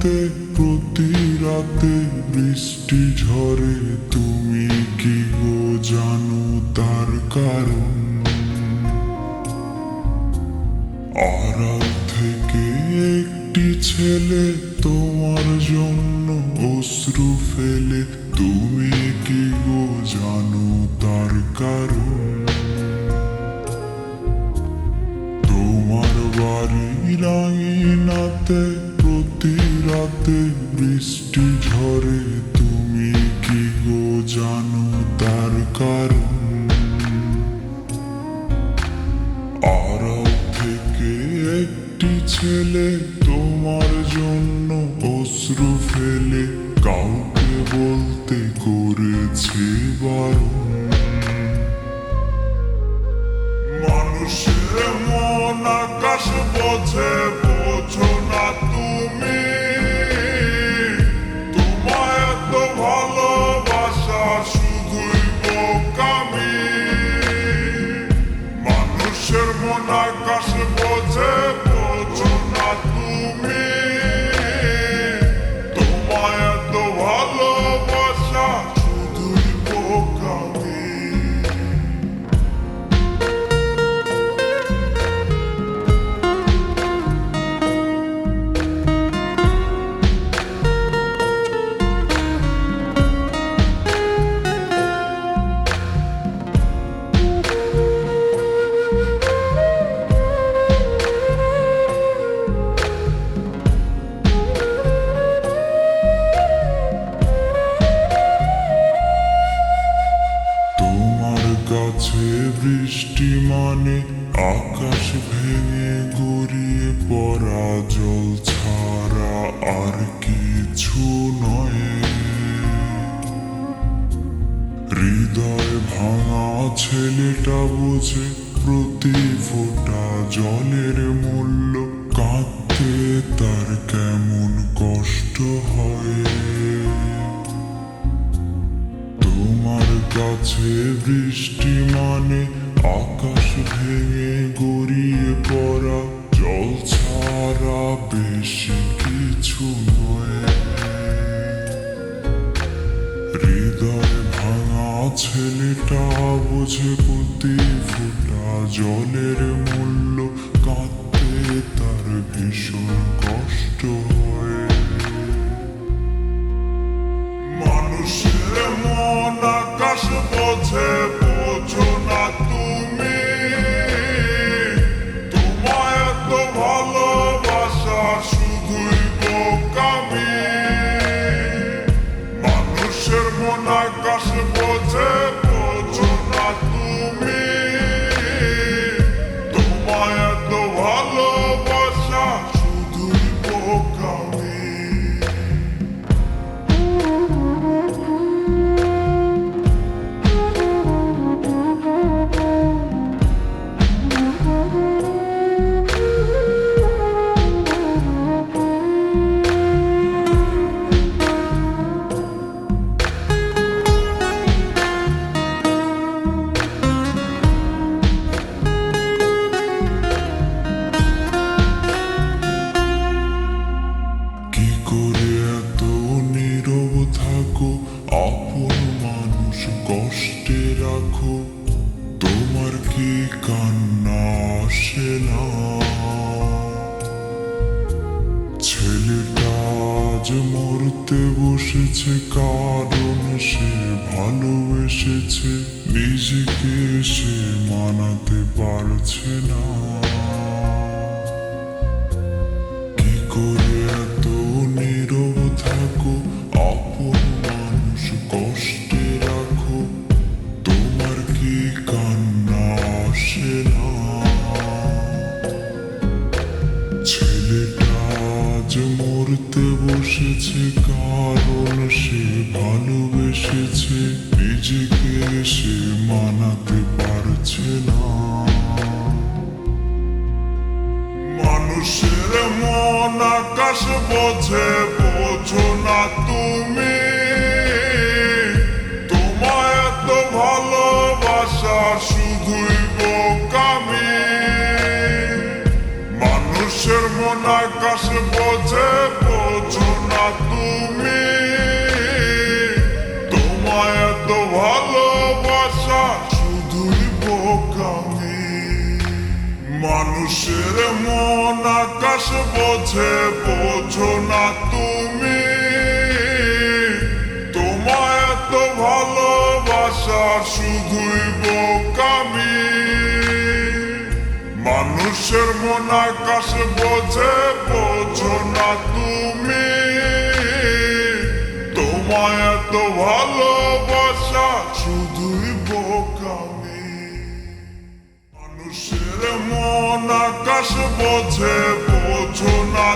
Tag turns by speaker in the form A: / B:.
A: নাতে প্রতি রাতে বৃষ্টি ঝরে, তুমি কি গো জানো তার কারণ? আড়াল থেকে একটি ছেলে তোমার জন্য অশ্রু ফেলে, তুমি কি গো জানো তার কারণ? তোমার বাড়ির আঙিনাতে প্রতি রাতে বৃষ্টি ঝরে, তুমি কি গো জানো তার কারণ? আড়াল থেকে একটি ছেলে তোমার জন্য অশ্রু ফেলে, কাউকে বলতে করেছে বারণ। মানুষের মন আকাশ বোঝে, বোঝো না তুমি। তোমায় এত ভালোবাসা শুধুই বোকামি। মানুষের মন আকাশ বোঝে, বোঝো না তুমি। তোমায় এত ভালোবাসা শুধুই বোকামি। কাছে বৃষ্টি মানে আকাশ ভেঙে গড়িয়ে পড়া জল ছাড়া আর কিছু নয়। হৃদয় ভাঙা ছেলেটা বোঝে প্রতি ফোঁটা জলের মূল্য, কাঁদতে তার কেমন কষ্ট হয়। তোমার কাছে বৃষ্টি মানে আকাশ ভেঙে গড়িয়ে পড়া জল ছাড়া বেশি কিছু নয়। হৃদয় ভাঙা ছেলেটা বোঝে প্রতি ফোঁটা জলের মূল্য, কাঁদতে তার ভীষণ কষ্ট হয়। মানুষের মন আকাশ বোঝে, বোঝো না তুমি। তোমায় এত ভালোবাসা শুধুই বোকামি। মানুষের মন আকাশ বোঝে, বোঝো না তুমি। তোমায় এত ভালোবাসা শুধুই বোকামি। আপন মানুষ কষ্টে রাখো, তোমার কি কান্না আসে না? ছেলেটা আজ মরতে বসেছে কারণ সে ভালোবেসেছে, নিজেকে সে মানাতে পারছে না। কি করে এত নীরব থাকো, আপন মানুষ কষ্টে রাখো, তোমার কি কান্না আসে না? ছেলেটা আজ মরতে বসেছে কারণ সে ভালোবেসেছে, নিজেকে সে মানাতে পারছে না। মানুষের মন আকাশ বোঝে, বোঝো না তুমি। তোমায় এত ভালোবাসা শুধুই বোকামি। মানুষের মন আকাশ বোঝে বোঝো না তুমি তোমায় এত ভালোবাসা শুধুই বোকামি মানুষের মন আকাশ বোঝে বোঝো না তুমি তোমায় এত ভালোবাসা শুধুই বোকামি মানুষের মন আকাশ বোঝে বোঝো না তুমি তোমায় এত ভালোবাসা শুধুই বোকামি মানুষের মন আকাশ বোঝে বোঝো না